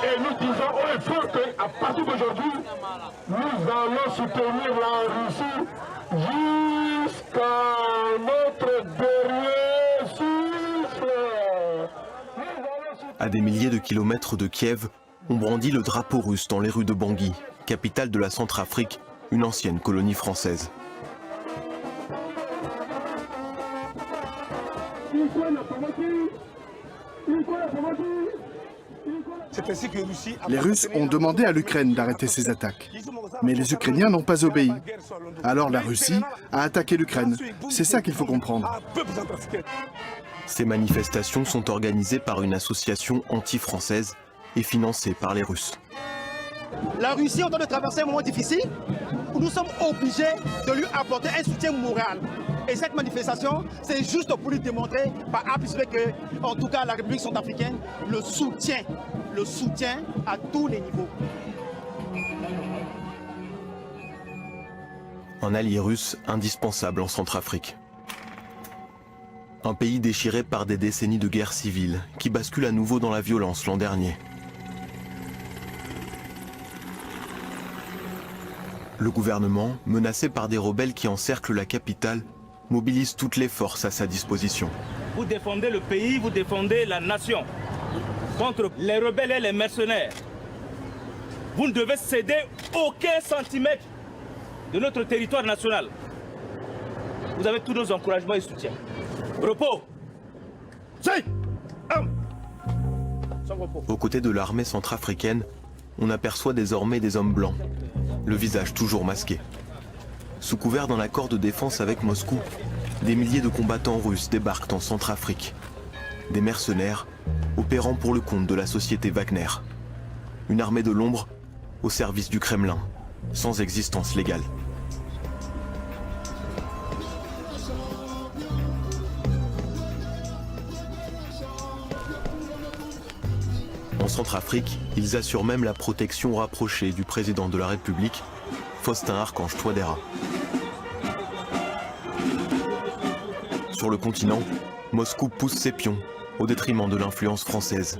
Et nous disons au FO qu'à partir d'aujourd'hui, nous allons soutenir la Russie jusqu'à notre dernier souffle. À des milliers de kilomètres de Kiev, on brandit le drapeau russe dans les rues de Bangui, capitale de la Centrafrique, une ancienne colonie française. Les Russes ont demandé à l'Ukraine d'arrêter ses attaques. Mais les Ukrainiens n'ont pas obéi. Alors la Russie a attaqué l'Ukraine. C'est ça qu'il faut comprendre. Ces manifestations sont organisées par une association anti-française et financée par les Russes. La Russie est en train de traverser un moment difficile où nous sommes obligés de lui apporter un soutien moral. Et cette manifestation, c'est juste pour lui démontrer par A plus B que, en tout cas, la République centrafricaine le soutient à tous les niveaux. Un allié russe indispensable en Centrafrique. Un pays déchiré par des décennies de guerre civile qui bascule à nouveau dans la violence l'an dernier. Le gouvernement, menacé par des rebelles qui encerclent la capitale, mobilise toutes les forces à sa disposition. Vous défendez le pays, vous défendez la nation contre les rebelles et les mercenaires. Vous ne devez céder aucun centimètre de notre territoire national. Vous avez tous nos encouragements et soutiens. Repos. Aux côtés de l'armée centrafricaine, on aperçoit désormais des hommes blancs, le visage toujours masqué. Sous couvert d'un accord de défense avec Moscou, des milliers de combattants russes débarquent en Centrafrique. Des mercenaires opérant pour le compte de la société Wagner. Une armée de l'ombre au service du Kremlin, sans existence légale. En Centrafrique, ils assurent même la protection rapprochée du président de la République, Faustin Archange Touadéra. Sur le continent, Moscou pousse ses pions au détriment de l'influence française.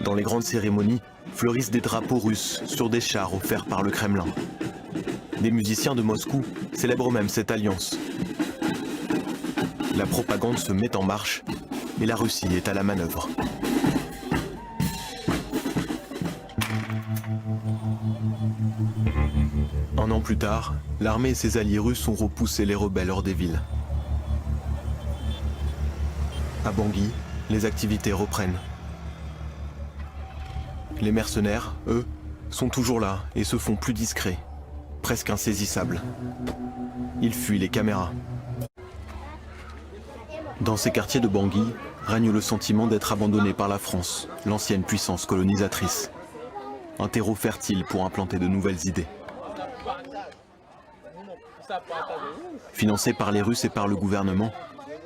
Dans les grandes cérémonies, fleurissent des drapeaux russes sur des chars offerts par le Kremlin. Des musiciens de Moscou célèbrent même cette alliance. La propagande se met en marche et la Russie est à la manœuvre. Un an plus tard, l'armée et ses alliés russes ont repoussé les rebelles hors des villes. À Bangui, les activités reprennent. Les mercenaires, eux, sont toujours là et se font plus discrets, presque insaisissables. Ils fuient les caméras. Dans ces quartiers de Bangui, règne le sentiment d'être abandonné par la France, l'ancienne puissance colonisatrice. Un terreau fertile pour implanter de nouvelles idées. Financé par les Russes et par le gouvernement,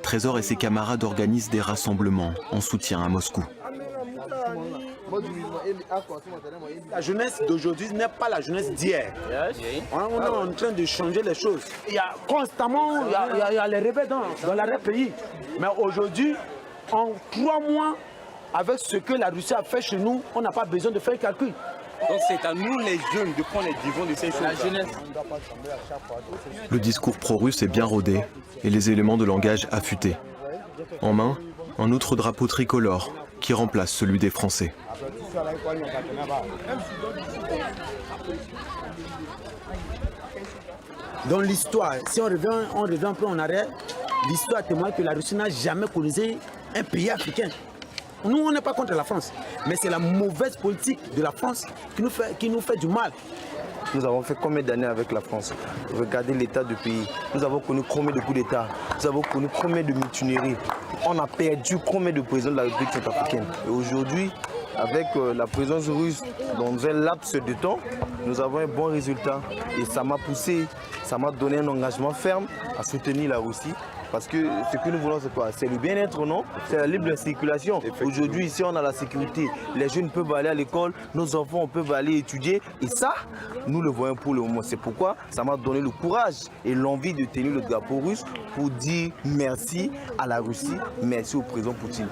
Trésor et ses camarades organisent des rassemblements en soutien à Moscou. La jeunesse d'aujourd'hui n'est pas la jeunesse d'hier. On est en train de changer les choses. Il y a constamment il y a les rebelles dans l'arrière-pays. Mais aujourd'hui, en 3 mois, avec ce que la Russie a fait chez nous, on n'a pas besoin de faire calcul. Donc c'est à nous les jeunes de prendre les devants de ces choses. La jeunesse. Le discours pro-russe est bien rodé et les éléments de langage affûtés. En main, un autre drapeau tricolore qui remplace celui des Français. Dans l'histoire, si on revient un peu en arrière, l'histoire témoigne que la Russie n'a jamais colonisé un pays africain. Nous, on n'est pas contre la France, mais c'est la mauvaise politique de la France qui nous fait du mal. Nous avons fait combien d'années avec la France? Regardez l'état du pays. Nous avons connu combien de coups d'État? Nous avons connu combien de mutineries? On a perdu combien de présidents de la République centrafricaine? Et aujourd'hui, avec la présence russe dans un laps de temps, nous avons un bon résultat. Et ça m'a poussé, ça m'a donné un engagement ferme à soutenir la Russie Parce que ce que nous voulons, c'est quoi? C'est le bien-être, non? C'est la libre circulation. Aujourd'hui, ici, on a la sécurité. Les jeunes peuvent aller à l'école, nos enfants peuvent aller étudier. Et ça, nous le voyons pour le moment. C'est pourquoi ça m'a donné le courage et l'envie de tenir le drapeau russe pour dire merci à la Russie, merci au président Poutine.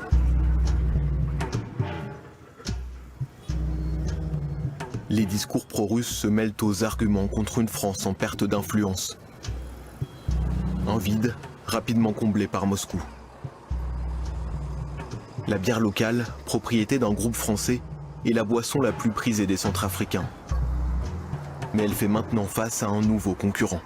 Les discours pro-russes se mêlent aux arguments contre une France en perte d'influence. Un vide rapidement comblé par Moscou. La bière locale, propriété d'un groupe français, est la boisson la plus prisée des Centrafricains. Mais elle fait maintenant face à un nouveau concurrent.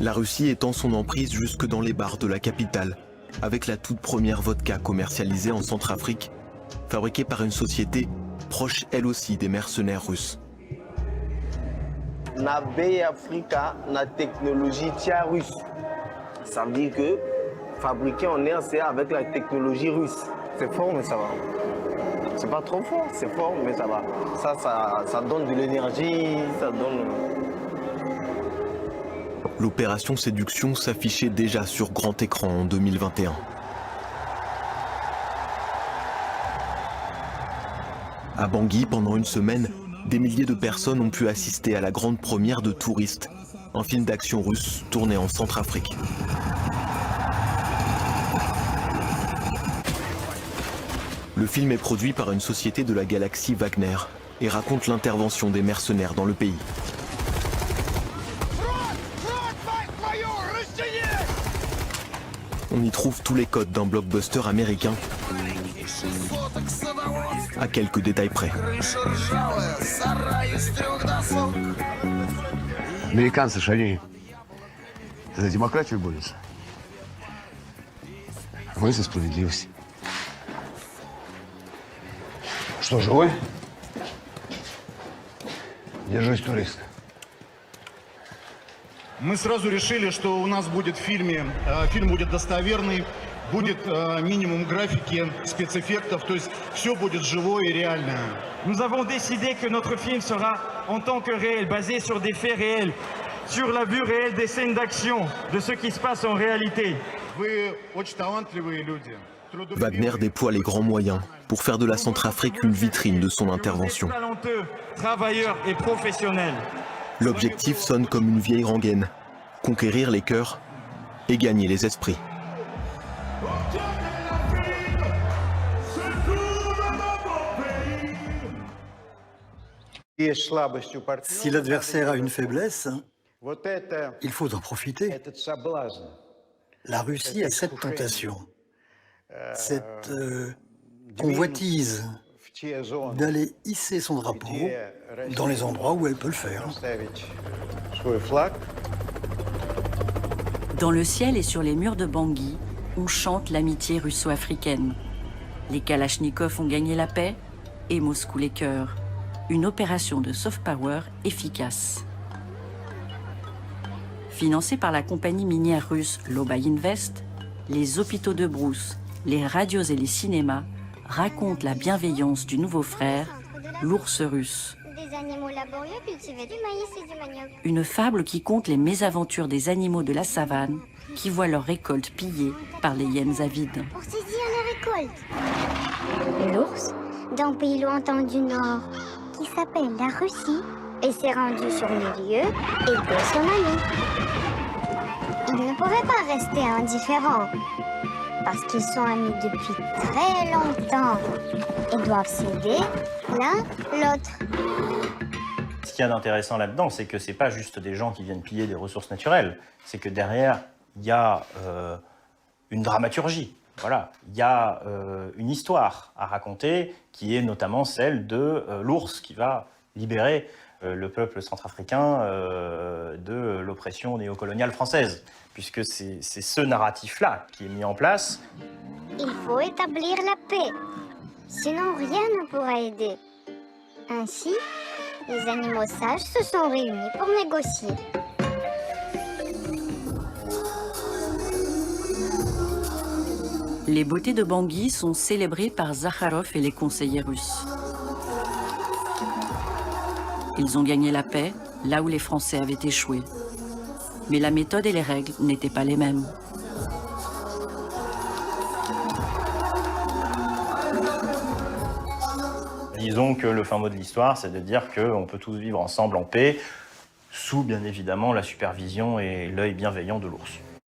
La Russie étend son emprise jusque dans les bars de la capitale, avec la toute première vodka commercialisée en Centrafrique, fabriquée par une société proche elle aussi des mercenaires russes. Na bei Africa, na technologie tia russe. Ça veut dire que fabriqué en RCA avec la technologie russe. C'est fort, mais ça va. C'est pas trop fort, c'est fort, mais ça va. Ça donne de l'énergie, ça donne... L'opération Séduction s'affichait déjà sur grand écran en 2021. À Bangui, pendant une semaine, des milliers de personnes ont pu assister à la grande première de Touristes, un film d'action russe tourné en Centrafrique. Le film est produit par une société de la galaxie Wagner et raconte l'intervention des mercenaires dans le pays. On y trouve tous les codes d'un blockbuster américain, à quelques détails près. Американцы же они за демократию борются. Мы за справедливость. Что, живой? Держись, турист. Мы сразу решили, что у нас будет в фильме, фильм будет достоверный, будет минимум графики, спецэффектов, то есть все будет живое и реальное. Nous avons décidé que notre film sera en tant que réel, basé sur des faits réels, sur la vue réelle des scènes d'action, de ce qui se passe en réalité. Вы очень талантливые люди. Wagner déploie les grands moyens pour faire de la Centrafrique une vitrine de son intervention. Talentueux, travailleurs et professionnels. L'objectif sonne comme une vieille rengaine, conquérir les cœurs et gagner les esprits. Si l'adversaire a une faiblesse, il faut en profiter. La Russie a cette tentation, cette convoitise d'aller hisser son drapeau dans les endroits où elle peut le faire. Dans le ciel et sur les murs de Bangui, on chante l'amitié russo-africaine. Les Kalachnikovs ont gagné la paix et Moscou les cœurs. Une opération de soft power efficace. Financée par la compagnie minière russe Lobay Invest, les hôpitaux de brousse, les radios et les cinémas racontent la bienveillance du nouveau frère, l'ours russe. Des animaux laborieux cultivaient du maïs et du manioc. Une fable qui conte les mésaventures des animaux de la savane qui voient leur récolte pillée par les hyènes avides. Pour saisir la récolte, l'ours, d'un pays lointain du nord, qui s'appelle la Russie, et s'est rendu sur le lieu et de son ami. Ils ne pouvaient pas rester indifférents, parce qu'ils sont amis depuis très longtemps et doivent s'aider l'un l'autre. Ce qu'il y a d'intéressant là-dedans, c'est que ce n'est pas juste des gens qui viennent piller des ressources naturelles, c'est que derrière, il y a une dramaturgie. Voilà, il y a une histoire à raconter qui est notamment celle de l'ours qui va libérer le peuple centrafricain de l'oppression néocoloniale française, puisque c'est ce narratif-là qui est mis en place. Il faut établir la paix, sinon rien ne pourra aider. Ainsi, les animaux sages se sont réunis pour négocier. Les beautés de Bangui sont célébrées par Zakharov et les conseillers russes. Ils ont gagné la paix là où les Français avaient échoué. Mais la méthode et les règles n'étaient pas les mêmes. Disons que le fin mot de l'histoire, c'est de dire qu'on peut tous vivre ensemble en paix, sous bien évidemment la supervision et l'œil bienveillant de l'ours.